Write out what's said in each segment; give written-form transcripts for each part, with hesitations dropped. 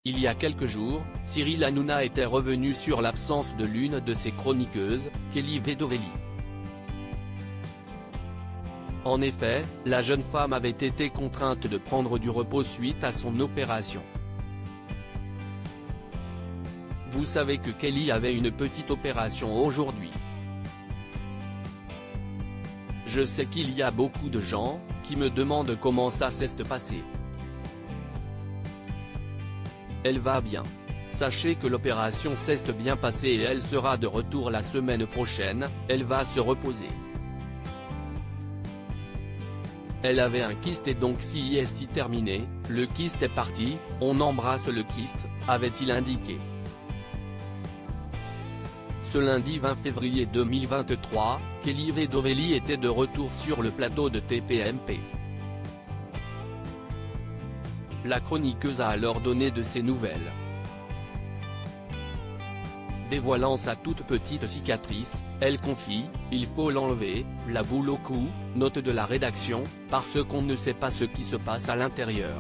Il y a quelques jours, Cyril Hanouna était revenu sur l'absence de l'une de ses chroniqueuses, Kelly Vedovelli. En effet, la jeune femme avait été contrainte de prendre du repos suite à son opération. Vous savez que Kelly avait une petite opération aujourd'hui. Je sais qu'il y a beaucoup de gens qui me demandent comment ça s'est passé. Elle va bien. Sachez que l'opération s'est bien passée et elle sera de retour la semaine prochaine, elle va se reposer. Elle avait un kyste et donc si est terminé, le kyste est parti, on embrasse le kyste, avait-il indiqué. Ce lundi 20 février 2023, Kelly Vedovelli était de retour sur le plateau de TPMP. La chroniqueuse a alors donné de ses nouvelles. Dévoilant sa toute petite cicatrice, elle confie « Il faut l'enlever, la boule au cou, note de la rédaction, parce qu'on ne sait pas ce qui se passe à l'intérieur.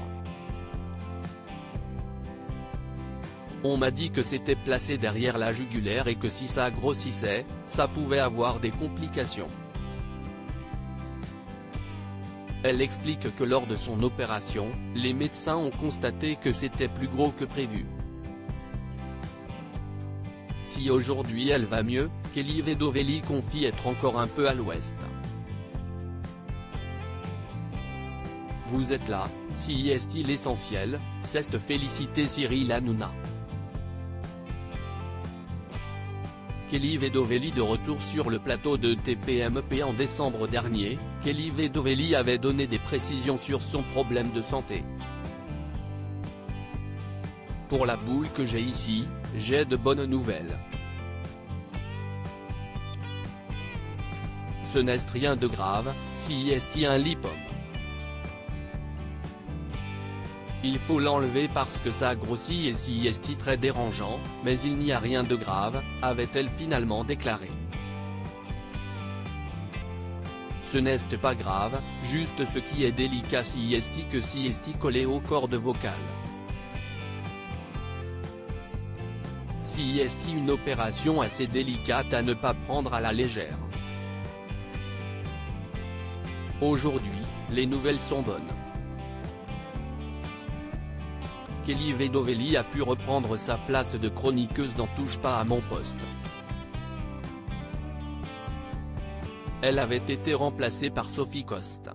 On m'a dit que c'était placé derrière la jugulaire et que si ça grossissait, ça pouvait avoir des complications. » Elle explique que lors de son opération, les médecins ont constaté que c'était plus gros que prévu. Si aujourd'hui elle va mieux, Kelly Vedovelli confie être encore un peu à l'ouest. Vous êtes là, si est l'essentiel, c'est féliciter Cyril Hanouna. Kelly Vedovelli de retour sur le plateau de TPMP en décembre dernier, Kelly Vedovelli avait donné des précisions sur son problème de santé. Pour la boule que j'ai ici, j'ai de bonnes nouvelles. Ce n'est rien de grave, si est un lipome. Il faut l'enlever parce que ça grossit et si est très dérangeant, mais il n'y a rien de grave, avait-elle finalement déclaré. Ce n'est pas grave, juste ce qui est délicat si est que si est collé aux cordes vocales. Si est une opération assez délicate à ne pas prendre à la légère. Aujourd'hui, les nouvelles sont bonnes. Kelly Vedovelli a pu reprendre sa place de chroniqueuse dans Touche pas à mon poste. Elle avait été remplacée par Sophie Coste.